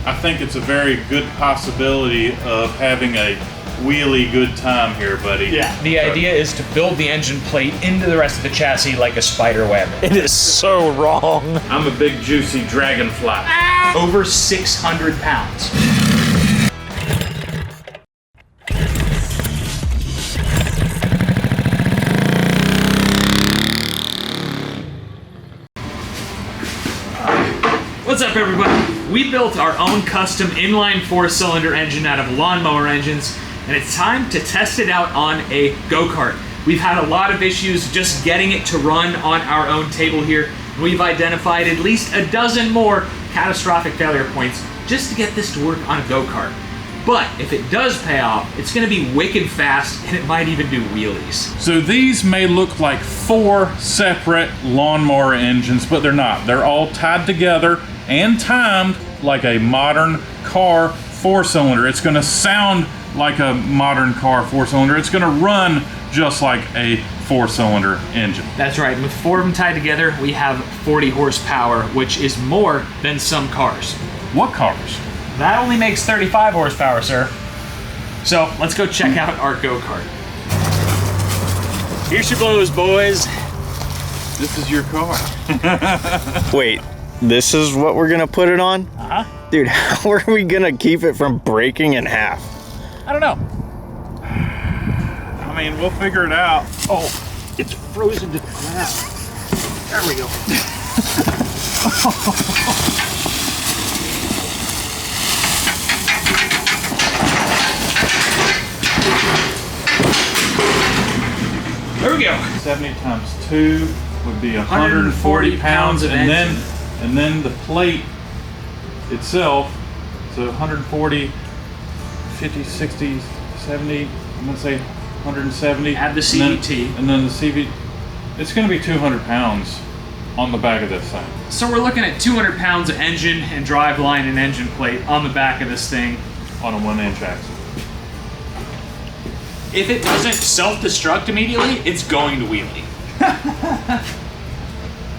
I think it's a very good possibility of having a wheelie good time here, buddy. Yeah. The idea is to build the engine plate into the rest of the chassis like a spider web. It is so wrong. I'm a big juicy dragonfly. Over 600 pounds. What's up, everybody? We built our own custom inline 4-cylinder engine out of lawnmower engines, and it's time to test it out on a go-kart. We've had a lot of issues just getting it to run on our own table here. We've identified at least a dozen more catastrophic failure points just to get this to work on a go-kart. But if it does pay off, it's gonna be wicked fast, and it might even do wheelies. So these may look like 4 separate lawnmower engines, but they're not. They're all tied together and timed like a modern car 4-cylinder. It's gonna sound like a modern car 4-cylinder. It's gonna run just like a 4-cylinder engine. That's right, with 4 of them tied together, we have 40 horsepower, which is more than some cars. What cars? That only makes 35 horsepower, sir. So let's go check out our go-kart. Here she blows, boys. This is your car. Wait, this is what we're gonna put it on? Uh-huh. Dude, how are we gonna keep it from breaking in half? I don't know. I mean, we'll figure it out. Oh, it's frozen to the ground. There we go. There we go. 70 times 2 would be 140 pounds, and then the plate itself, so 140, 50, 60, 70, I'm gonna say 170. Add the CVT. And then the CV, it's gonna be 200 pounds on the back of this thing. So we're looking at 200 pounds of engine and driveline and engine plate on the back of this thing. On a 1-inch axle. If it doesn't self-destruct immediately, it's going to wheelie.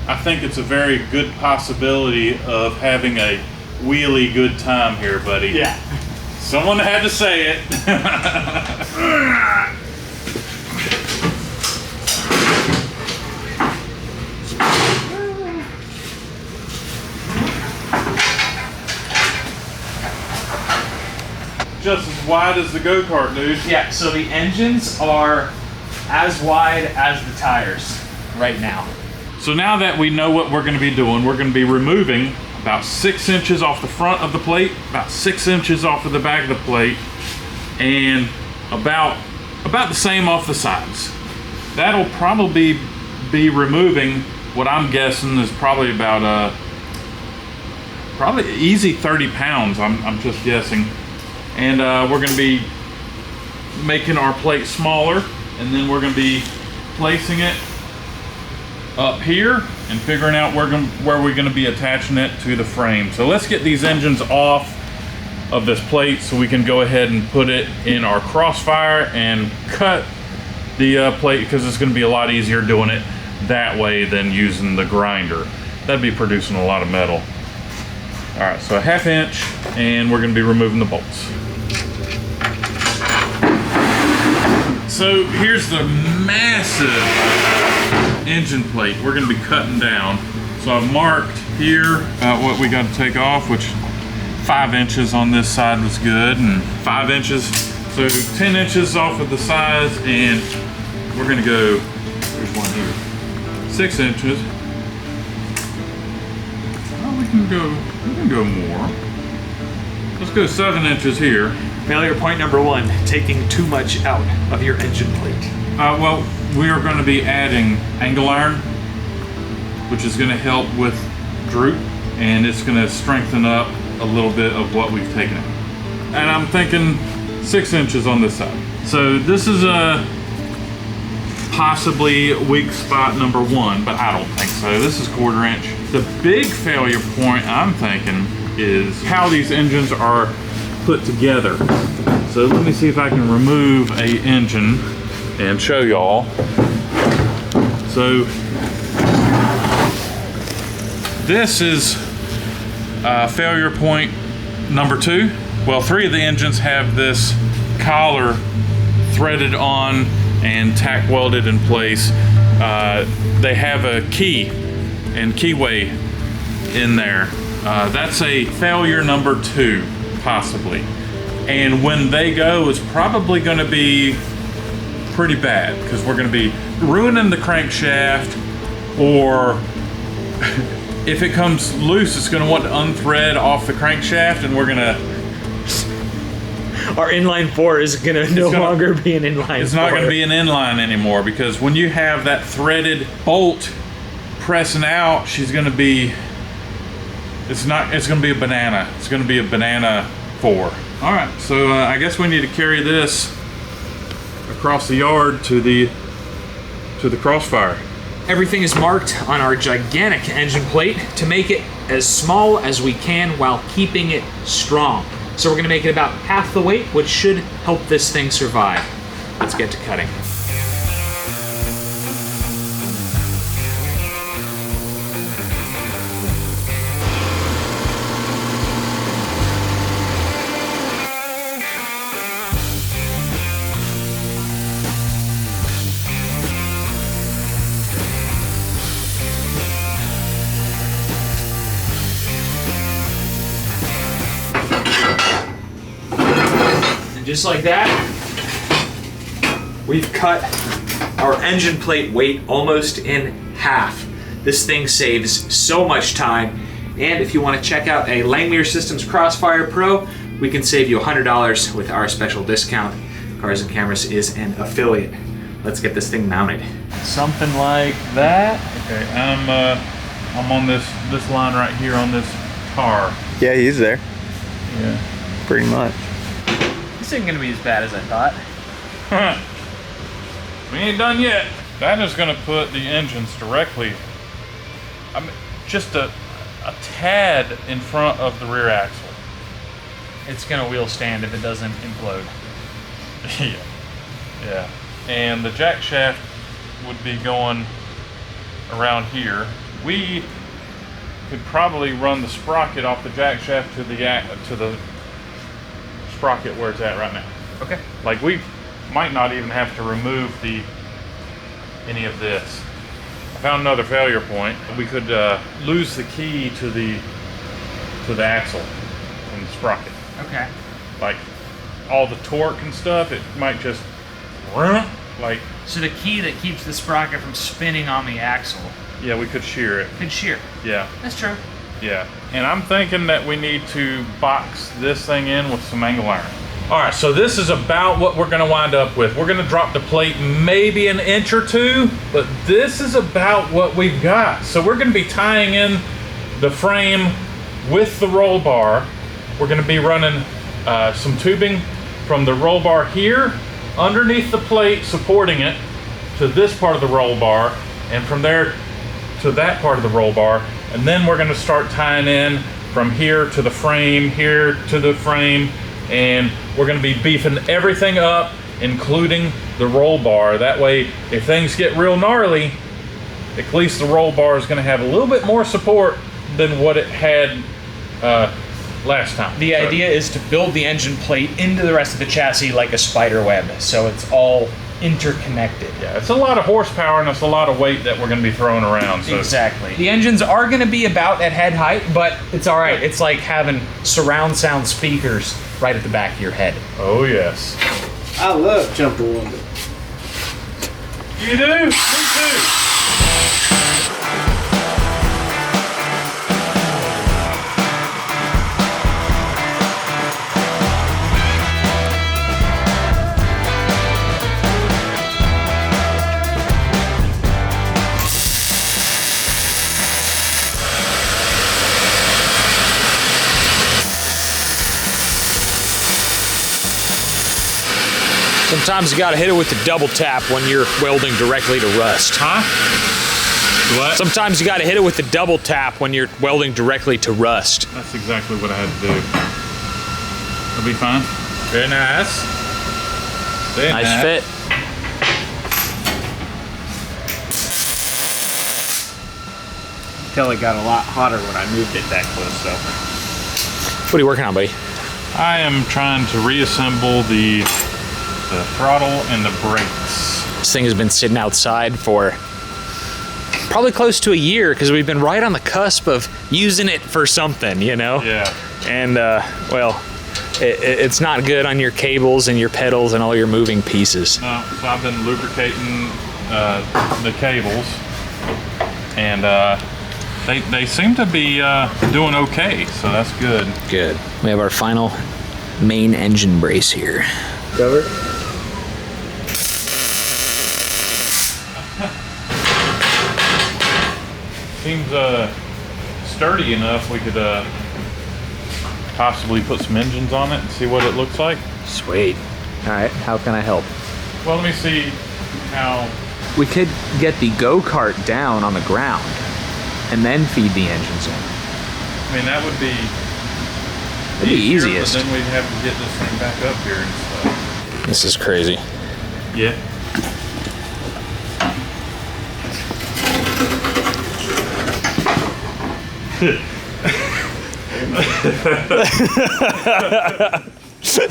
I think it's a very good possibility of having a wheelie good time here, buddy. Yeah. Someone had to say it. Just as wide as the go-kart, dude. Yeah, so the engines are as wide as the tires right now. So now that we know what we're going to be doing, we're going to be removing about 6 inches off the front of the plate, about 6 inches off of the back of the plate, and about the same off the sides. That'll probably be removing what I'm guessing is probably about probably easy 30 pounds. I'm just guessing. And we're going to be making our plate smaller, and then we're going to be placing it up here and figuring out where we're going to be attaching it to the frame. So let's get these engines off of this plate so we can go ahead and put it in our crossfire and cut the plate, because it's going to be a lot easier doing it that way than using the grinder. That'd be producing a lot of metal. All right, so a 1/2 inch, and we're going to be removing the bolts. So here's the massive engine plate we're going to be cutting down. So I've marked here what we got to take off, which 5 inches on this side was good, and 5 inches. So 10 inches off of the sides, and we're going to go, there's one here, 6 inches. Oh, we can go more. Let's go 7 inches here. Failure point number 1, taking too much out of your engine plate. Well, we are going to be adding angle iron, which is going to help with droop, and it's going to strengthen up a little bit of what we've taken out. And I'm thinking 6 inches on this side. So this is a possibly weak spot number 1, but I don't think so. This is 1/4 inch. The big failure point I'm thinking is how these engines are put together. So let me see if I can remove a engine and show y'all. So this is failure point number 2. Well, 3 of the engines have this collar threaded on and tack welded in place. They have a key and keyway in there. That's a failure number 2, possibly. And when they go, it's probably going to be pretty bad because we're going to be ruining the crankshaft, or if it comes loose, it's going to want to unthread off the crankshaft, and we're going to... Our inline 4 is going to no longer be an inline 4. It's not going to be an inline anymore, because when you have that threaded bolt pressing out, she's going to be... It's going to be a banana. It's going to be a banana 4. All right, so I guess we need to carry this across the yard to the crossfire. Everything is marked on our gigantic engine plate to make it as small as we can while keeping it strong. So we're going to make it about half the weight, which should help this thing survive. Let's get to cutting. Just like that, we've cut our engine plate weight almost in half. This thing saves so much time, and if you want to check out a Langmuir Systems Crossfire Pro, we can save you $100 with our special discount. Cars and Cameras is an affiliate. Let's get this thing mounted. Something like that. Okay, I'm on this line right here on this car. Yeah, he's there. Yeah. Pretty much. This isn't gonna be as bad as I thought. We ain't done yet. That is gonna put the engines directly, I mean, just a tad in front of the rear axle. It's gonna wheel stand if it doesn't implode. Yeah. And the jack shaft would be going around here. We could probably run the sprocket off the jack shaft to the sprocket where it's at right now. Okay. Like, we might not even have to remove any of this. I found another failure point. We could lose the key to the axle and the sprocket. Okay. Like, all the torque and stuff, it might just like... So the key that keeps the sprocket from spinning on the axle. Yeah, we could shear it. Could shear. Yeah. That's true. Yeah. And I'm thinking that we need to box this thing in with some angle iron. All right, so this is about what we're gonna wind up with. We're gonna drop the plate maybe an inch or 2, but this is about what we've got. So we're gonna be tying in the frame with the roll bar. We're gonna be running some tubing from the roll bar here, underneath the plate, supporting it, to this part of the roll bar, and from there to that part of the roll bar. And then we're gonna start tying in from here to the frame, here to the frame, and we're gonna be beefing everything up, including the roll bar. That way, if things get real gnarly, at least the roll bar is gonna have a little bit more support than what it had last time. The idea is to build the engine plate into the rest of the chassis like a spider web, so it's all interconnected. Yeah, it's a lot of horsepower and it's a lot of weight that we're going to be throwing around. So. Exactly. The engines are going to be about at head height, but it's all right. It's like having surround sound speakers right at the back of your head. Oh yes. I love jumper wonder. You do? Me too. Sometimes you gotta hit it with the double tap when you're welding directly to rust. Huh? What? Sometimes you gotta hit it with the double tap when you're welding directly to rust. That's exactly what I had to do. It'll be fine. Very nice. Very Nice fit. Tell it got a lot hotter when I moved it that close, though. What are you working on, buddy? I am trying to reassemble the throttle and the brakes. This thing has been sitting outside for probably close to a year because we've been right on the cusp of using it for something, you know? Yeah. And, well, it's not good on your cables and your pedals and all your moving pieces. No, so I've been lubricating the cables, and they seem to be doing okay, so that's good. Good. We have our final main engine brace here. Cover. Seems sturdy enough. We could possibly put some engines on it and see what it looks like. Sweet. All right, how can I help? Well, let me see how. We could get the go-kart down on the ground and then feed the engines in. I mean, that would be That'd be easier, easiest. But then we'd have to get this thing back up here and stuff. This is crazy. Yeah.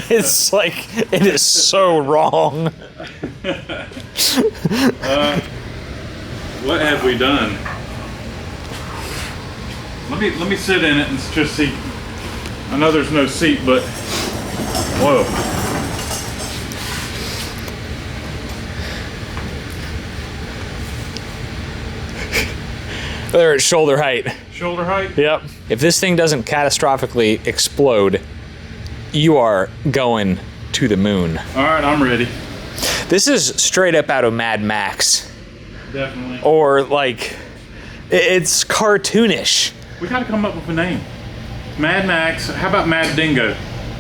It's like, it is so wrong. What have we done? Let me sit in it and just see. I know there's no seat, but whoa. They're at shoulder height. Shoulder height? Yep. If this thing doesn't catastrophically explode, you are going to the moon. All right, I'm ready. This is straight up out of Mad Max. Definitely. Or like, it's cartoonish. We gotta come up with a name. Mad Max. How about Mad Dingo?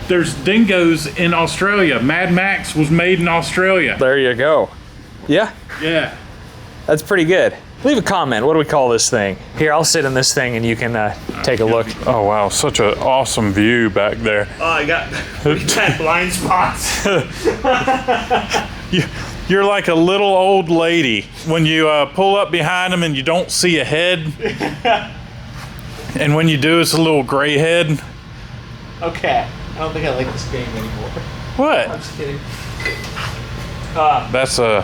There's dingoes in Australia. Mad Max was made in Australia. There you go. Yeah, Yeah. that's pretty good. Leave a comment. What do we call this thing? Here, I'll sit in this thing and you can take a look. Oh wow, such an awesome view back there. Oh, I got blind spots. You're like a little old lady when you pull up behind them and you don't see a head. And when you do, it's a little gray head. Okay, I don't think I like this game anymore. What? I'm just kidding. That's a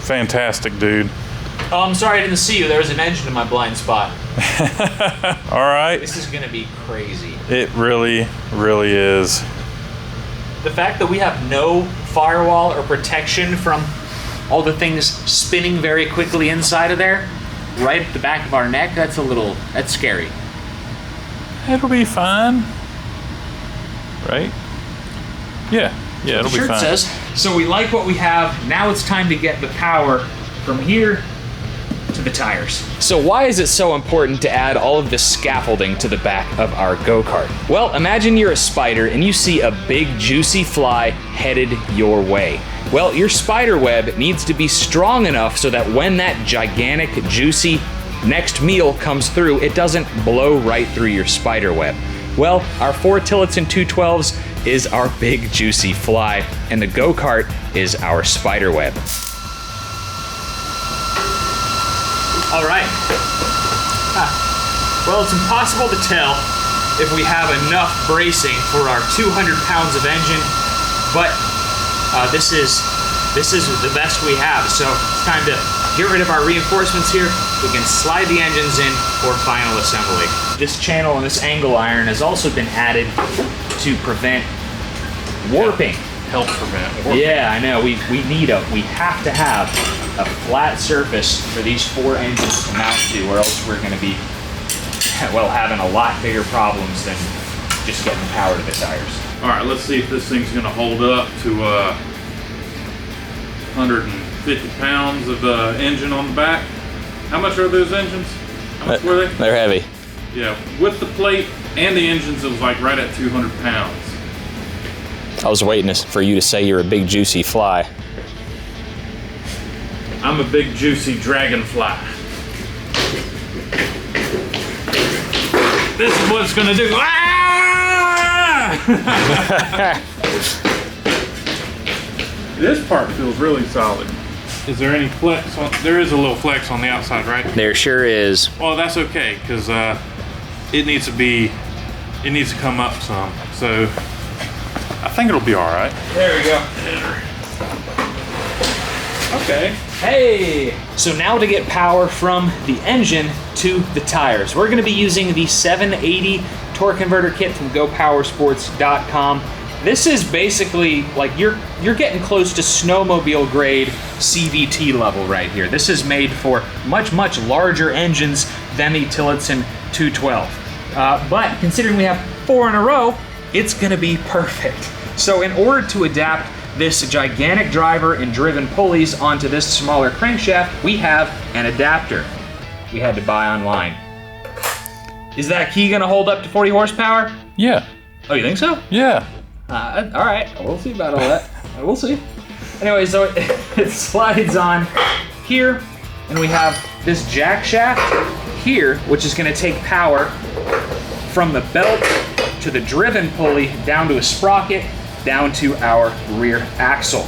fantastic, dude. Oh, I'm sorry I didn't see you. There was an engine in my blind spot. All right. This is gonna be crazy. It really, really is. The fact that we have no firewall or protection from all the things spinning very quickly inside of there, right at the back of our neck, that's scary. It'll be fine. Right? Yeah, it'll be Sure fine. it says. So we like what we have. Now it's time to get the power from here to the tires. So why is it so important to add all of this scaffolding to the back of our go-kart? Well, imagine you're a spider and you see a big juicy fly headed your way. Well, your spider web needs to be strong enough so that when that gigantic, juicy next meal comes through, it doesn't blow right through your spider web. Well, our 4 Tillotson 212s is our big juicy fly, and the go-kart is our spider web. All right. Well, it's impossible to tell if we have enough bracing for our 200 pounds of engine, but this is the best we have. So it's time to get rid of our reinforcements here. We can slide the engines in for final assembly. This channel and this angle iron has also been added to prevent warping. Help prevent warping. Yeah, I know. We have to have a flat surface for these 4 engines to mount to, or else we're going to be, well, having a lot bigger problems than just getting power to the tires. All right, let's see if this thing's going to hold up to 150 pounds of engine on the back. How much are those engines? How much were they? They're heavy. Yeah, with the plate and the engines, it was like right at 200 pounds. I was waiting for you to say you're a big juicy fly. I'm a big juicy dragonfly. This is what it's gonna do. Ah! This part feels really solid. Is there any flex on? There is a little flex on the outside, right? There sure is. Well, that's okay, because it needs to be it needs to come up some. So I think it'll be all right. There we go. Okay. Hey! So now to get power from the engine to the tires. We're gonna be using the 780 torque converter kit from GoPowersports.com. This is basically like you're getting close to snowmobile grade CVT level right here. This is made for much larger engines than the Tillotson 212. But considering we have 4 in a row, it's gonna be perfect. So in order to adapt this gigantic driver and driven pulleys onto this smaller crankshaft, we have an adapter we had to buy online. Is that key gonna hold up to 40 horsepower? Yeah. Oh, you think so? Yeah. All right, we'll see about all that. We'll see. Anyway, so it slides on here, and we have this jack shaft here, which is gonna take power from the belt to the driven pulley down to a sprocket, down to our rear axle.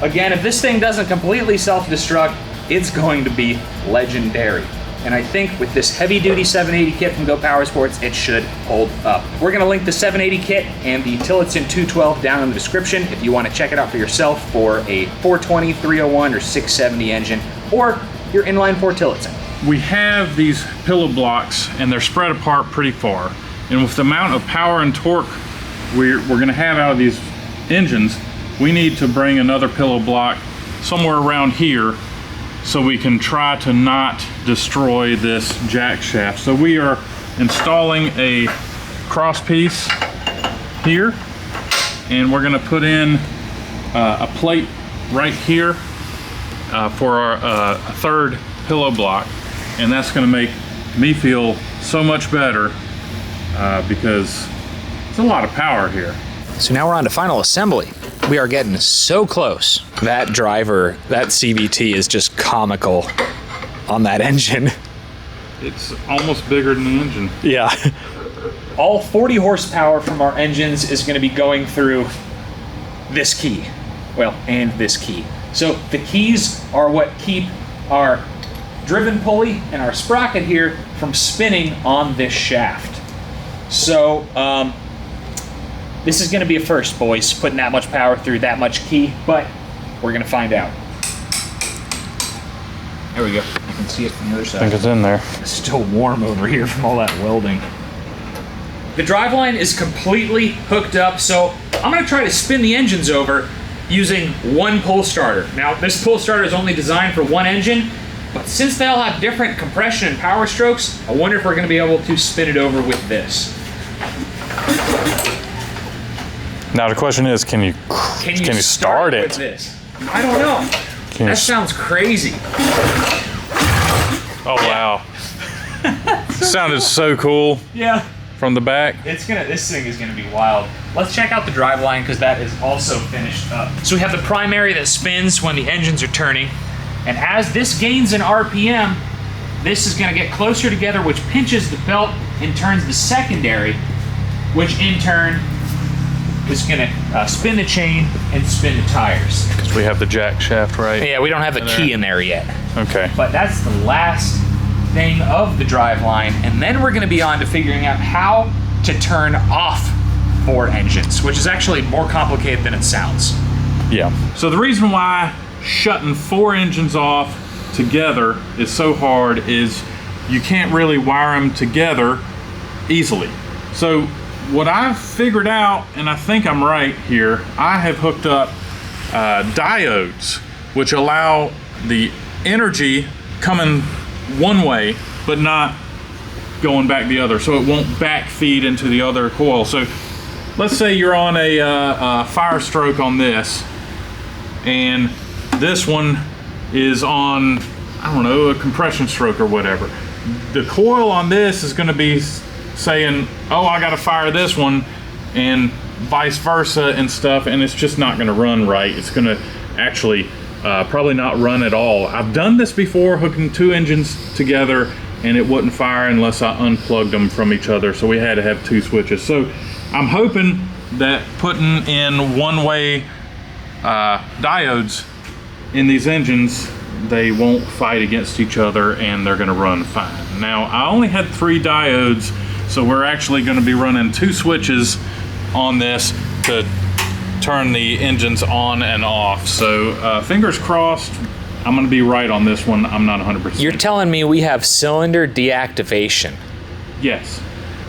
Again, if this thing doesn't completely self-destruct, it's going to be legendary. And I think with this heavy-duty 780 kit from Go Power Sports, it should hold up. We're gonna link the 780 kit and the Tillotson 212 down in the description if you wanna check it out for yourself for a 420, 301, or 670 engine, or your inline-4 Tillotson. We have these pillow blocks and they're spread apart pretty far. And with the amount of power and torque we're gonna have out of these engines, we need to bring another pillow block somewhere around here so we can try to not destroy this jack shaft. So we are installing a cross piece here, and we're gonna put in a plate right here for our third pillow block, and that's gonna make me feel so much better because it's a lot of power here. So now we're on to final assembly. We are getting so close. That driver, that CVT is just comical on that engine. It's almost bigger than the engine. Yeah. All 40 horsepower from our engines is gonna be going through this key. Well, and this key. So the keys are what keep our driven pulley and our sprocket here from spinning on this shaft. So, this is gonna be a first, boys, putting that much power through that much key, but we're gonna find out. There we go. You can see it from the other side. I think it's in there. It's still warm over here from all that welding. The driveline is completely hooked up, so I'm gonna try to spin the engines over using one pull starter. Now, this pull starter is only designed for one engine, but since they all have different compression and power strokes, I wonder if we're gonna be able to spin it over with this. Now the question is, can you start it? With this? I don't know. That sounds crazy. Oh wow. Sounded so cool. Yeah. From the back. This thing is gonna be wild. Let's check out the driveline because that is also finished up. So we have the primary that spins when the engines are turning. And as this gains in RPM, this is gonna get closer together, which pinches the belt and turns the secondary, which in turn is gonna spin the chain and spin the tires. Because we have the jack shaft, right? Yeah, we don't have the key in there yet. Okay. But that's the last thing of the driveline, and then we're gonna be on to figuring out how to turn off 4 engines, which is actually more complicated than it sounds. Yeah. So the reason why shutting 4 engines off together is so hard is you can't really wire them together easily. So what I've figured out, and I think I'm right here, I have hooked up diodes, which allow the energy coming one way, but not going back the other, so it won't backfeed into the other coil. So let's say you're on a fire stroke on this, and this one is on, I don't know, a compression stroke or whatever. The coil on this is gonna be saying, oh, I gotta fire this one, and vice versa and stuff, and it's just not gonna run right. It's gonna actually probably not run at all. I've done this before, hooking 2 engines together, and it wouldn't fire unless I unplugged them from each other, so we had to have 2 switches. So I'm hoping that putting in one-way diodes in these engines, they won't fight against each other and they're gonna run fine. Now, I only had 3 diodes So we're actually going to be running 2 switches on this to turn the engines on and off. So fingers crossed, I'm going to be right on this one. I'm not 100%. You're telling me we have cylinder deactivation? Yes.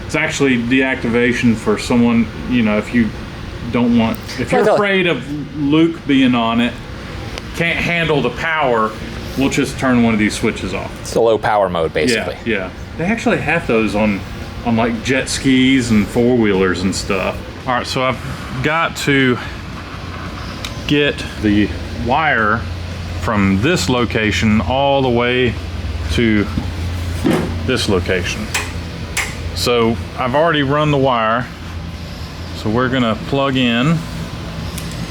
It's actually deactivation for someone, you know, if you don't want, if you're afraid of Luke being on it, can't handle the power, we'll just turn one of these switches off. It's the low power mode, basically. Yeah. They actually have those on like jet skis and 4-wheelers and stuff. All right, so I've got to get the wire from this location all the way to this location. So I've already run the wire, so we're gonna plug in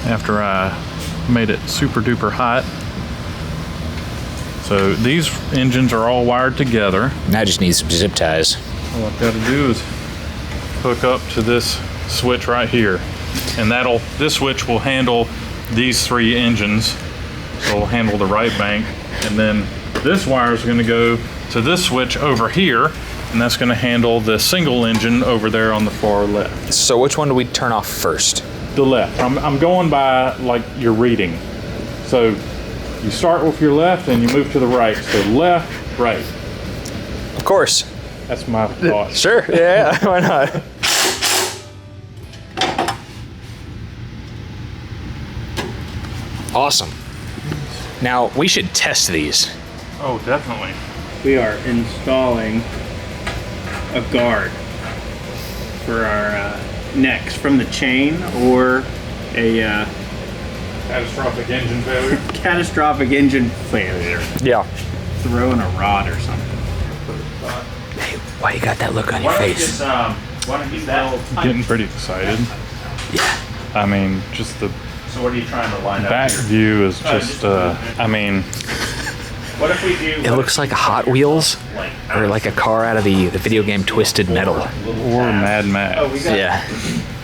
after I made it super duper hot. So these engines are all wired together. Now I just need some zip ties. All I've got to do is hook up to this switch right here, and this switch will handle these 3 engines. So it'll handle the right bank, and then this wire is going to go to this switch over here, and that's going to handle the single engine over there on the far left. So which one do we turn off first? The left. I'm going by like your reading. So you start with your left and you move to the right. So left, right. Of course. That's my thought. Sure. Yeah. Why not? Awesome. Now we should test these. Oh, definitely. We are installing a guard for our necks from the chain or a Catastrophic engine failure. catastrophic engine failure. Yeah. Throwing a rod or something. Hey, why you got that look on your face? Getting pretty excited. Yeah. I mean, just the So what are you trying to line up back here? view is just, I mean, What if we do? It looks like a Hot Wheels or like a car out of the video game Twisted Metal. or Mad Max. Yeah.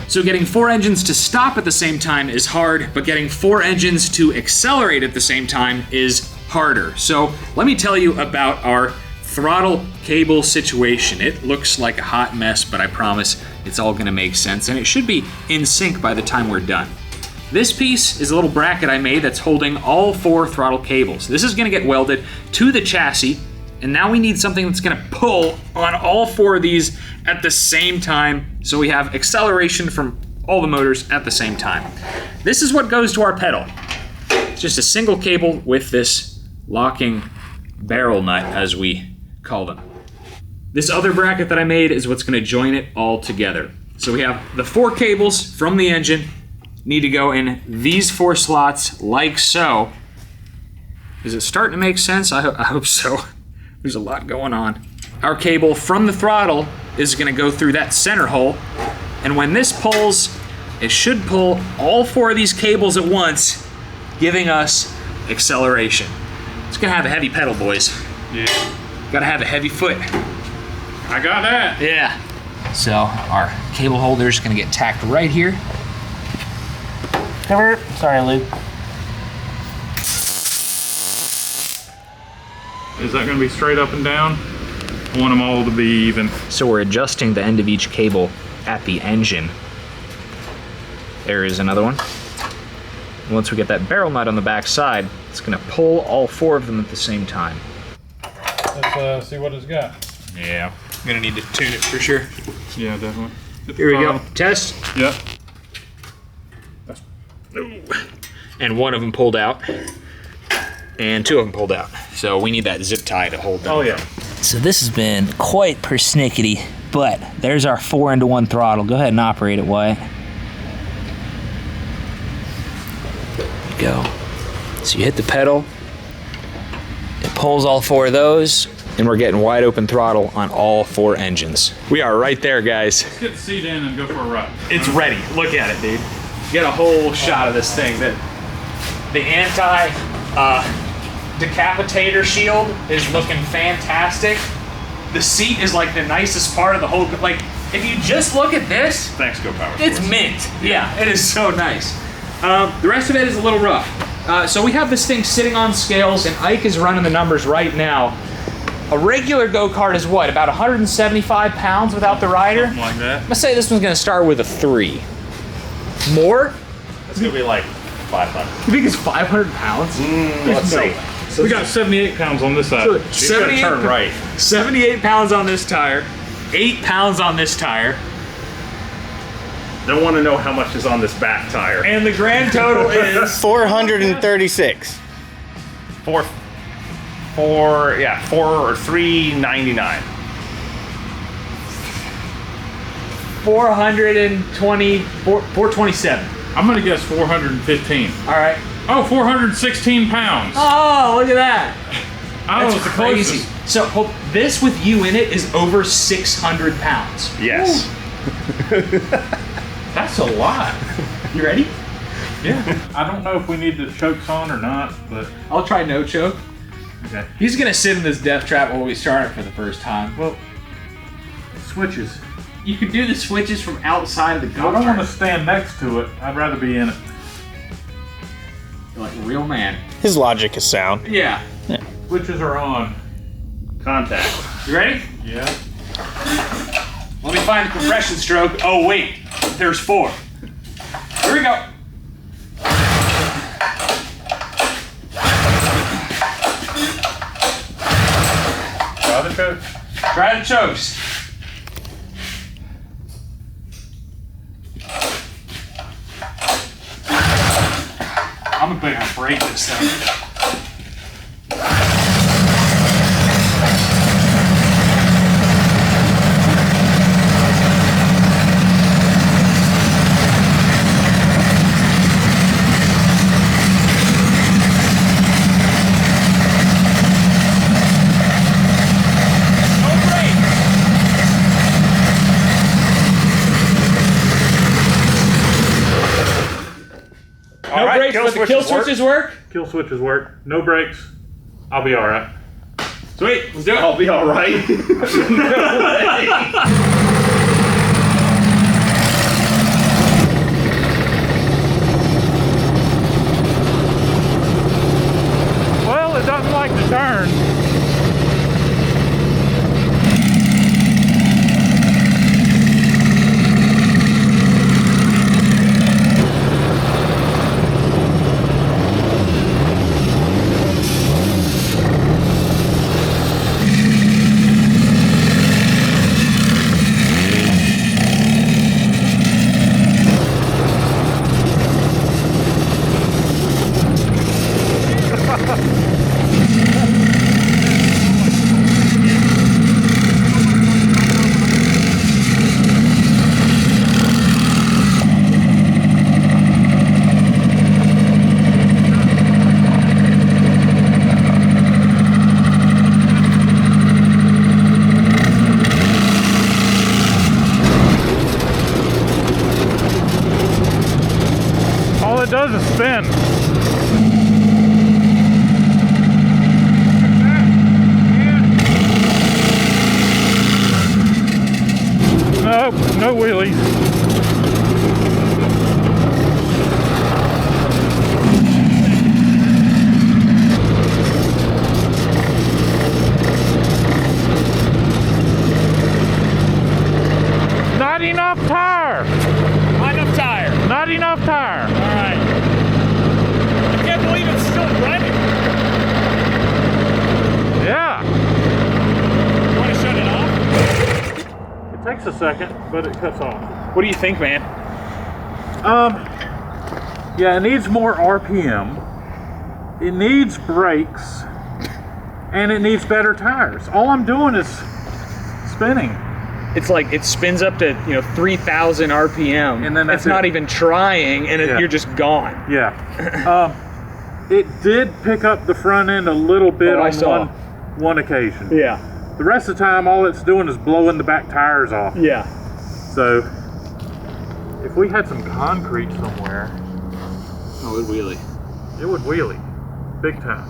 So getting 4 engines to stop at the same time is hard, but getting 4 engines to accelerate at the same time is harder. So let me tell you about our throttle cable situation. It looks like a hot mess, but I promise it's all gonna make sense, and it should be in sync by the time we're done. This piece is a little bracket I made that's holding all 4 throttle cables. This is gonna get welded to the chassis, and now we need something that's gonna pull on all 4 of these at the same time, so we have acceleration from all the motors at the same time. This is what goes to our pedal. It's just a single cable with this locking barrel nut, as we call them. This other bracket that I made is what's gonna join it all together. So we have the 4 cables from the engine need to go in these 4 slots like so. Is it starting to make sense? I hope so. There's a lot going on. Our cable from the throttle is gonna go through that center hole, and when this pulls, it should pull all 4 of these cables at once, giving us acceleration. It's gonna have a heavy pedal, boys. Yeah. Gotta have a heavy foot. I got that. Yeah. So our cable holder is gonna get tacked right here. Cover. Sorry, Luke. Is that going to be straight up and down? I want them all to be even. So we're adjusting the end of each cable at the engine. There is another one. Once we get that barrel nut on the back side, it's gonna pull all 4 of them at the same time. Let's see what it's got. Yeah. I'm gonna need to tune it for sure. Yeah, definitely. Here we go. Test. Yep. And 1 of them pulled out. And 2 of them pulled out. So we need that zip tie to hold them. Oh yeah. So this has been quite persnickety, but there's our 4-into-1 throttle. Go ahead and operate it, Wyatt. Go. So you hit the pedal, it pulls all 4 of those, and we're getting wide open throttle on all 4 engines. We are right there, guys. Let's get the seat in and go for a ride. It's ready. Look at it, dude. Get a whole shot of this thing. The anti decapitator shield is looking fantastic. The seat is like the nicest part of the whole. Like, if you just look at this, Thanks, Go Power. it's mint. Yeah, it is so nice. The rest of it is a little rough. So we have this thing sitting on scales, and Ike is running the numbers right now. A regular go-kart is what, about 175 pounds without the rider? Something like that. I'm gonna say this one's gonna start with a 3. More? It's gonna be like 500. You think it's 500 pounds? Let's no see. way. We got 78 pounds on this side. So, It's gonna turn right. 78 pounds on this tire, 8 pounds on this tire, Don't want to know how much is on this back tire. and the grand total is 436. 399. 427. I'm gonna guess 415. All right. Oh, 416 pounds. Oh, look at that. I was That's the crazy. closest. So Hope, this with you in it is over 600 pounds. Yes. That's a lot. You ready? Yeah. I don't know if we need the chokes on or not, but I'll try no choke. okay. He's gonna sit in this death trap while we start it for the first time. Well, switches. You can do the switches from outside of the I don't want to go-kart. stand next to it. I'd rather be in it. You're like a real man. His logic is sound. Yeah. Switches are on. Contact. You ready? Yeah. Let me find the compression stroke. Oh wait, there's 4. Here we go. Try the choke. Try the chokes. I'm gonna put on brake this thing. No right, brakes, kill but the kill switches switches work. Kill switches work. No brakes. I'll be all right. Sweet, let's do it. I'll be all right. Well, it doesn't like to turn. All it does is spin. Nope, no wheelies. Not enough tire. Not enough tire. Not enough tire. All right. I can't believe it's still running. Yeah. Want to shut it off? It takes a second, but it cuts off. What do you think, man? Yeah, it needs more RPM. It needs brakes. And it needs better tires. All I'm doing is spinning. It's like it spins up to 3,000 RPM, And then that's it's not it. even trying, and Yeah. you're just gone. Yeah. It did pick up the front end a little bit Oh, I on saw. one occasion. Yeah. The rest of the time, all it's doing is blowing the back tires off. Yeah. So, if we had some concrete somewhere, Oh, it wheelie. it would wheelie. Big time.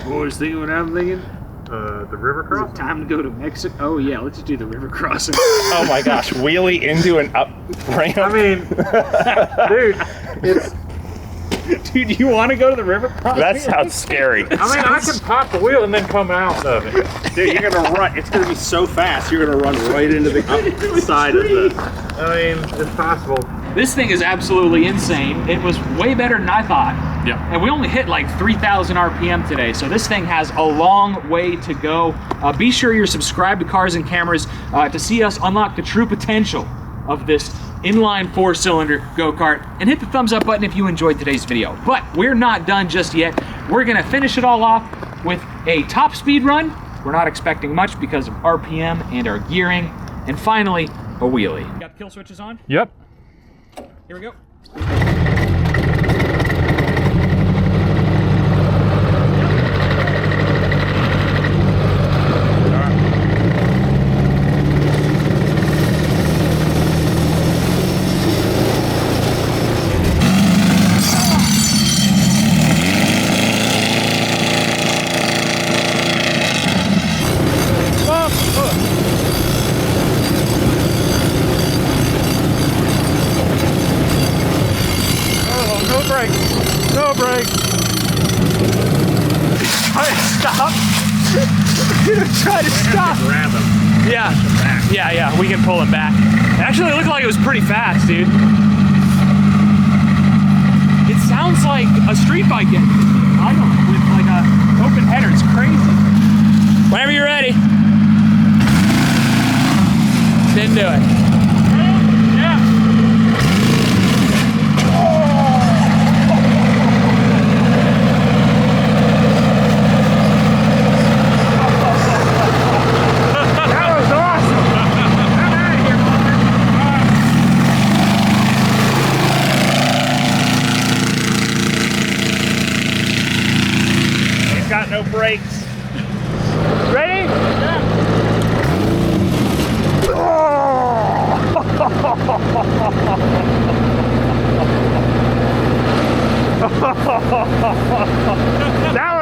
Boys, thinking what I'm thinking? The river crossing? Time to go to Mexico. Oh yeah, let's do the river crossing. Oh my gosh, wheelie into an up ramp. I mean, dude, Dude, you want to go to the river? That sounds scary. I mean, I can pop the wheel and then come out of it. Dude, you're gonna run. It's gonna be so fast. You're gonna run right into the side of the. I mean, it's possible. This thing is absolutely insane. It was way better than I thought. Yeah. And we only hit like 3,000 RPM today, so this thing has a long way to go. Be sure you're subscribed to Cars and Cameras to see us unlock the true potential of this inline 4-cylinder go-kart, and hit the thumbs up button if you enjoyed today's video. But we're not done just yet. We're gonna finish it all off with a top speed run. We're not expecting much because of RPM and our gearing. And finally, a wheelie. Got the kill switches on? Yep. Here we go. No brake. Stop. Try to stop. Grab him. Yeah, we can pull him back. Actually, it looked like it was pretty fast, dude. It sounds like a street bike engine idling with like a open header. It's crazy. Whenever you're ready. Didn't do it. Yeah. Got no brakes. Ready? That